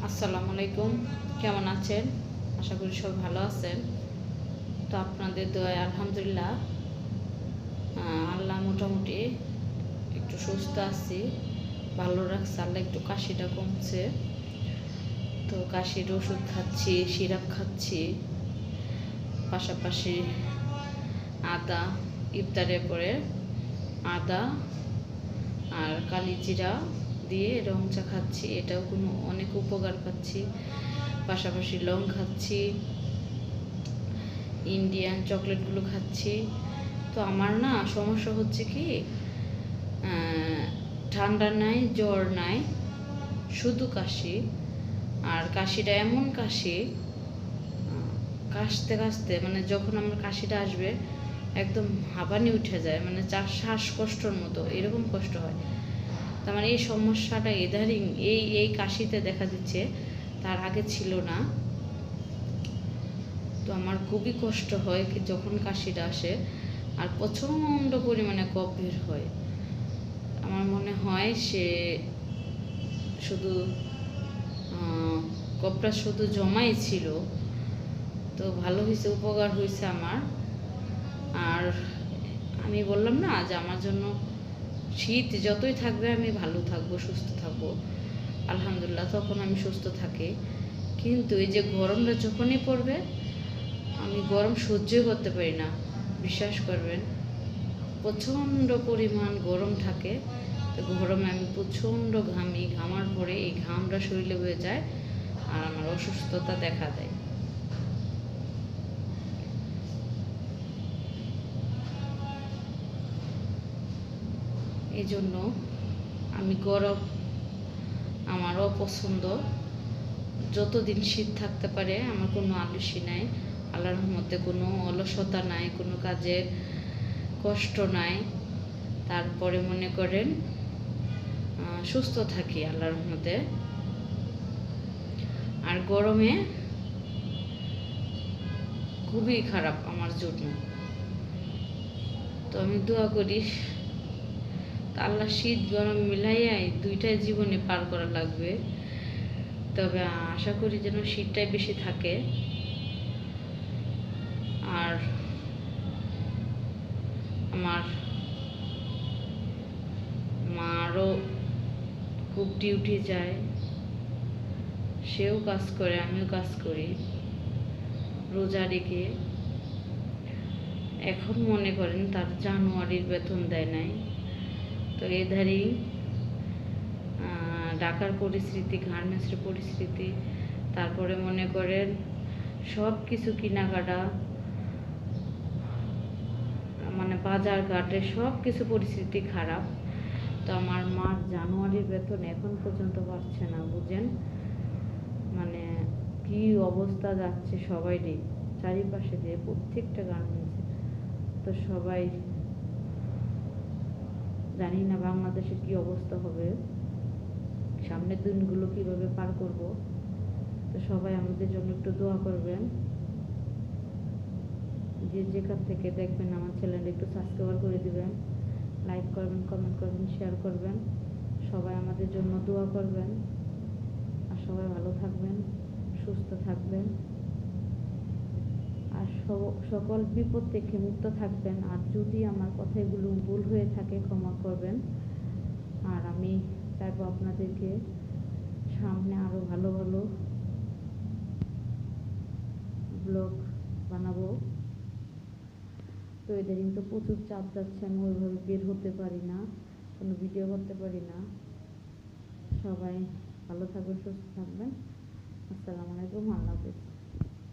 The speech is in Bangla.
আসসালামু আলাইকুম, কেমন আছেন? আশা করি সব ভালো আছেন। তো আপনাদের দোয়ায় আলহামদুলিল্লাহ আল্লাহ মোটামুটি একটু সুস্থ আছি, ভালো রাখছে আল্লাহ। একটু কাশিটা কমছে, তো কাশির ওষুধ খাচ্ছি, সিরাপ খাচ্ছি, পাশাপাশি আদা, ইফতারের পরে আদা আর কালিজিরা দিয়ে রং চা খাচ্ছি, এটাও কোনো অনেক উপকার পাচ্ছি। পাশাপাশি লং খাচ্ছি, ইন্ডিয়ান চকলেটগুলো খাচ্ছি। তো আমার না সমস্যা হচ্ছে কি, ঠান্ডা নাই, জ্বর নাই, শুধু কাশি। আর কাশিটা এমন কাশি, কাশতে কাশতে মানে যখন আমার কাশিটা আসবে একদম হাঁপানি উঠে যায়, মানে শ্বাসকষ্টর মতো এরকম কষ্ট হয়। তার মানে এই সমস্যাটা ইদারিং এই কাশিতে দেখা দিচ্ছে, তার আগে ছিল না। তো আমার খুবই কষ্ট হয় যখন কাশিটা আসে, আর প্রচণ্ড পরিমাণে কফ বের হয়। আমার মনে হয় সে শুধু কফটা শুধু জমাই ছিল। তো ভালো হয়েছে, উপকার হয়েছে আমার। আর আমি বললাম না যে আমার জন্য শীত যতই থাকবে আমি ভালো থাকবো, সুস্থ থাকবো, আলহামদুলিল্লাহ তখন আমি সুস্থ থাকি। কিন্তু এই যে গরমটা যখনই পড়বে আমি গরম সহ্যই করতে পারি না, বিশ্বাস করবেন। প্রচণ্ড পরিমাণ গরম থাকে, তো গরমে আমি প্রচণ্ড ঘামি, ঘামার পরে এই ঘামটা শরীরে হয়ে যায় আর আমার অসুস্থতা দেখা দেয়। এই জন্য আমি গরম আমার অপছন্দ। যতদিন শীত থাকতে পারে আমার কোনো আলস্য নাই, আল্লাহর রহমতে কোনো অলসতা নাই, কোনো কাজের কষ্ট নাই। তারপরে মনে করেন সুস্থ থাকি আল্লাহর রহমতে। আর গরমে খুবই খারাপ আমার জন্য। তো আমি দোয়া করি আল্লাহ শীত গরম মিলাইয়াই দুইটাই জীবনে পার করা লাগবে। তবে আশা করি যেন শীতটাই বেশি থাকে। আর আমার মারও খুব ডিউটি যায়, সেও কাজ করে, আমিও কাজ করি রোজা রেখে। এখন মনে করেন তার জানুয়ারির বেতন দেয় নাই। তো এধারেই ঢাকার পরিস্থিতি, গার্মেন্টসের পরিস্থিতি, তারপরে মনে করেন সব কিছু কেনাকাটা, মানে বাজার ঘাটে সব কিছু পরিস্থিতি খারাপ। তো আমার মার জানুয়ারির বেতন এখন পর্যন্ত পাচ্ছে না, বুঝেন মানে কি অবস্থা যাচ্ছে সবাইরই চারিপাশে দিয়ে, প্রত্যেকটা গার্মেন্টসে। তো সবাই জানি না বাংলাদেশে কি অবস্থা হবে, সামনের দিনগুলো কিভাবে পার করব। তো সবাই আমাদের জন্য একটু দোয়া করবেন। যে যেখান থেকে দেখবেন আমার চ্যানেলটা একটু সাবস্ক্রাইব করে দিবেন, লাইক করবেন, কমেন্ট করবেন, শেয়ার করবেন। সবাই আমাদের জন্য দোয়া করবেন। আর সবাই ভালো থাকবেন, সুস্থ থাকবেন, আর সকল বিপদ থেকে মুক্ত থাকবেন। আর যদি আমার কথাগুলো ভুল হয়ে থাকে ক্ষমা করবেন। আর আমি চাইবো আপনাদেরকে সামনে আরও ভালো ভালো ব্লগ বানাবো। তো এদের কিন্তু প্রচুর চাপ যাচ্ছে, আমি ওইভাবে বের হতে পারি না, কোনো ভিডিও করতে পারি না। সবাই ভালো থাকবেন, সুস্থ থাকবেন। আসসালামু আলাইকুম, আল্লাহ হাফেজ।